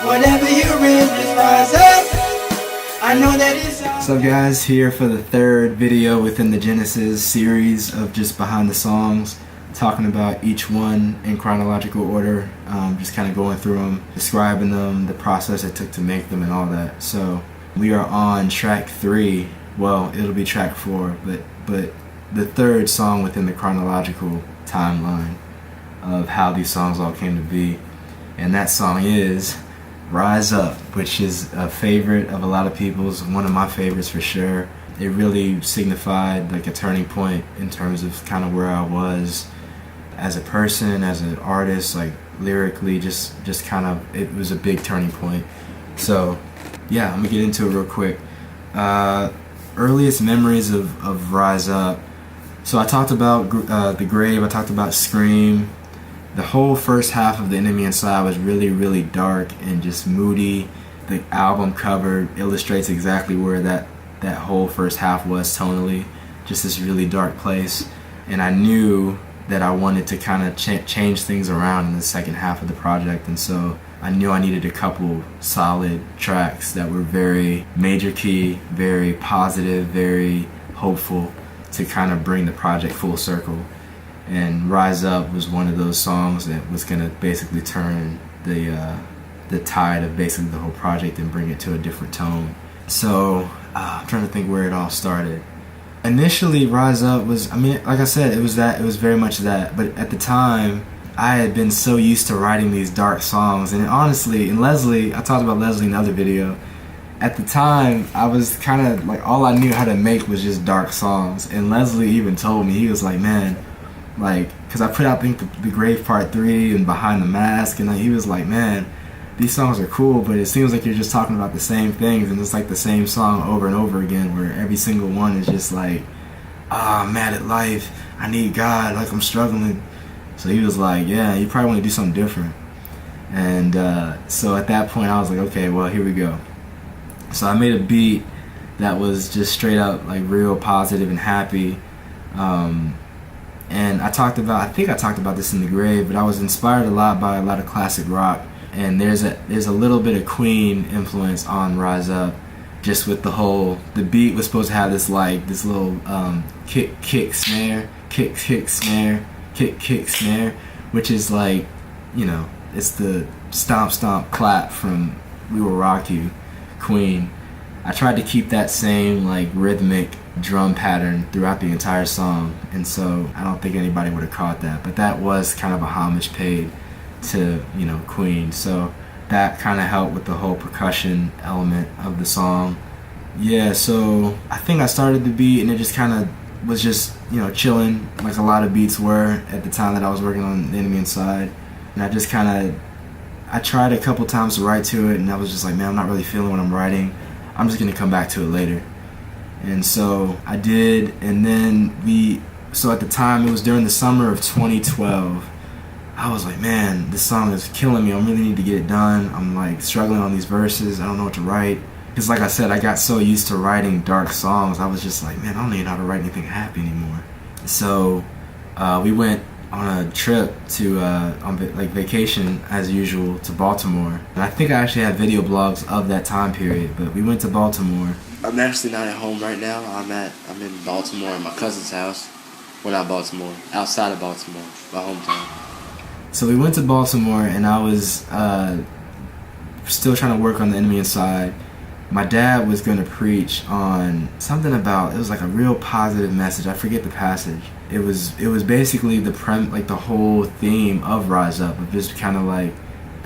Whatever you're in, just rise up. I know that it's all. What's up guys, here for the third video within the Genesis series of just behind the songs, talking about each one in chronological order, just kind of going through them, describing them, the process it took to make them and all that. So we are on track 3, well it'll be track 4, but the third song within the chronological timeline of how these songs all came to be. And that song is Rise Up, which is a favorite of a lot of people's, one of my favorites for sure. It really signified like a turning point in terms of kind of where I was as a person, as an artist, like lyrically, just kind of, it was a big turning point. So yeah, I'm gonna get into it real quick. Earliest memories of Rise Up. So I talked about The Grave, I talked about Scream. The whole first half of The Enemy Inside was really, really dark and just moody. The album cover illustrates exactly where that whole first half was tonally, just this really dark place. And I knew that I wanted to kind of change things around in the second half of the project, and so I knew I needed a couple solid tracks that were very major key, very positive, very hopeful, to kind of bring the project full circle. And Rise Up was one of those songs that was going to basically turn the tide of basically the whole project and bring it to a different tone. So I'm trying to think where it all started. Initially, Rise Up was, I mean, like I said, it was very much that. But at the time, I had been so used to writing these dark songs. And honestly, and Leslie, I talked about Leslie in the other video. At the time, I was kind of like, all I knew how to make was just dark songs. And Leslie even told me, he was like, man, like, because I put out, I think, the Grave Part 3 and Behind the Mask, and like, he was like, man, these songs are cool, but it seems like you're just talking about the same things, and it's like the same song over and over again, where every single one is just like, I'm mad at life, I need God, like I'm struggling. So he was like, yeah, you probably want to do something different. And so at that point I was like, okay, well, here we go. So I made a beat that was just straight up like real positive and happy. And I think I talked about this in The Grave, but I was inspired a lot by a lot of classic rock, and there's a little bit of Queen influence on Rise Up, just with the beat was supposed to have this little kick snare, kick snare, which is like, you know, it's the stomp stomp clap from We Will Rock You, Queen. I tried to keep that same like rhythmic drum pattern throughout the entire song, and so I don't think anybody would have caught that, but that was kind of a homage paid to, you know, Queen. So that kind of helped with the whole percussion element of the song. Yeah, so I think I started the beat and it just kind of was just, you know, chilling, like a lot of beats were at the time that I was working on The Enemy Inside. And I just I tried a couple times to write to it, and I was just like, man, I'm not really feeling what I'm writing, I'm just gonna come back to it later. And so I did, and then so at the time, it was during the summer of 2012, I was like, man, this song is killing me, I really need to get it done. I'm like struggling on these verses, I don't know what to write. Because like I said, I got so used to writing dark songs, I was just like, man, I don't even know how to write anything happy anymore. So we went on a trip to, on vacation as usual, to Baltimore. And I think I actually have video blogs of that time period, but we went to Baltimore. I'm actually not at home right now. I'm in Baltimore at my cousin's house. Well, not Baltimore, outside of Baltimore, my hometown. So we went to Baltimore, and I was still trying to work on The Enemy Inside. My dad was going to preach on something about, it was like a real positive message. I forget the passage. It was basically the whole theme of Rise Up, of just kind of like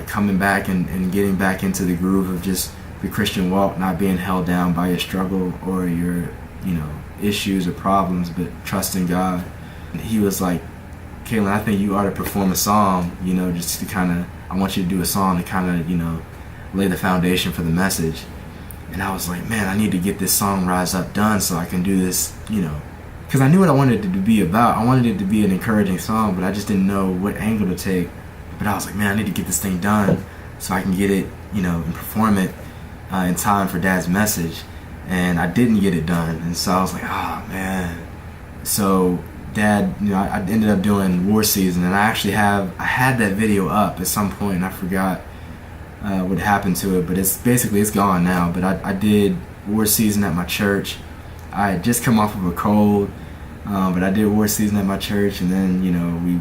coming back and getting back into the groove of just the Christian walk, not being held down by your struggle or your, you know, issues or problems, but trusting God. And he was like, Kaylin, I think you ought to perform a song, you know, just to kind of, I want you to do a song to kind of, you know, lay the foundation for the message. And I was like, man, I need to get this song Rise Up done so I can do this, you know, because I knew what I wanted it to be about. I wanted it to be an encouraging song, but I just didn't know what angle to take. But I was like, man, I need to get this thing done so I can get it, you know, and perform it in time for Dad's message. And I didn't get it done, and so I was like, oh man. So Dad, you know, I ended up doing War Season, and I had that video up at some point, and I forgot what happened to it, but it's gone now. But I did war season at my church. I had just come off of a cold, but I did war season at my church, and then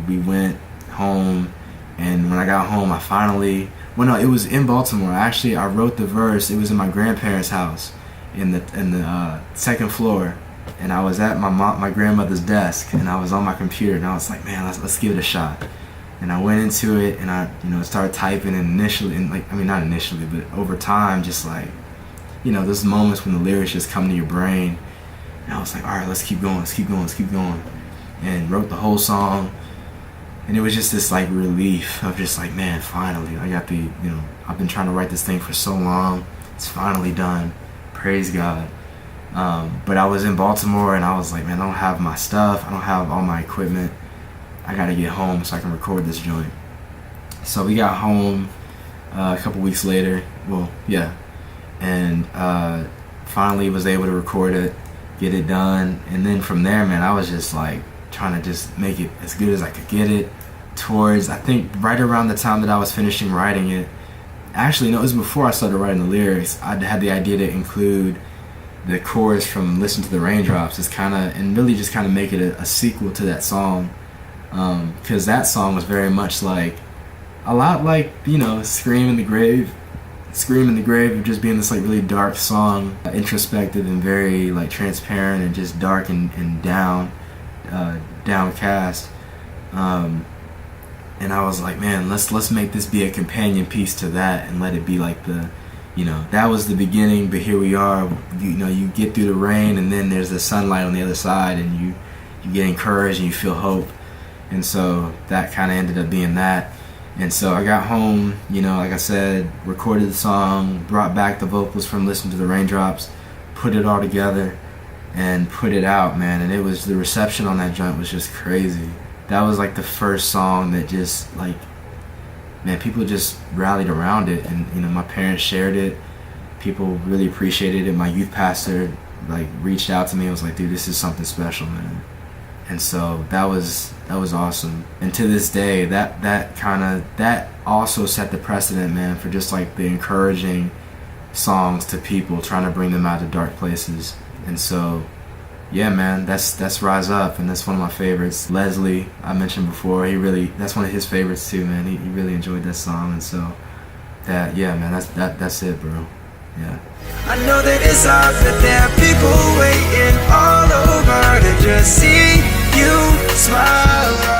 we went home. And when I got home, it was in Baltimore. Actually, I wrote the verse. It was in my grandparents' house in the second floor, and I was at my grandmother's desk, and I was on my computer, and I was like, man, let's give it a shot. And I went into it, and I started typing, and initially, and not initially, but over time, just like, those moments when the lyrics just come to your brain, and I was like, all right, let's keep going, and wrote the whole song. And it was just this like relief of just like, man, finally, I got I've been trying to write this thing for so long. It's finally done. Praise God. But I was in Baltimore, and I was like, man, I don't have my stuff. I don't have all my equipment. I got to get home so I can record this joint. So we got home a couple weeks later. Well, yeah. And finally was able to record it, get it done. And then from there, man, I was just like trying to just make it as good as I could get it. I think right around the time that I was finishing writing it, actually, no, it was before I started writing the lyrics. I had the idea to include the chorus from Listen to the Raindrops and really just kind of make it a sequel to that song. Because that song was very much like, a lot like, Scream in the Grave of just being this like really dark song, introspective and very like transparent and just dark and downcast. And I was like, man, let's make this be a companion piece to that, and let it be like that was the beginning, but here we are. You get through the rain, and then there's the sunlight on the other side, and you get encouraged and you feel hope. And so that kind of ended up being that. And so I got home, like I said, recorded the song, brought back the vocals from Listen to the Raindrops, put it all together, and put it out, man. And the reception on that joint was just crazy. That was like the first song that just like, man, people just rallied around it. And my parents shared it. People really appreciated it. My youth pastor like reached out to me and was like, dude, this is something special, man. And so that was awesome. And to this day, that also set the precedent, man, for just like the encouraging songs to people, trying to bring them out of dark places. And so, yeah, man, that's Rise Up, and that's one of my favorites. Leslie, I mentioned before, that's one of his favorites too, man. He really enjoyed that song, and so that's it, bro. Yeah. I know that it's hard, but there are people waiting all over to just see you smile.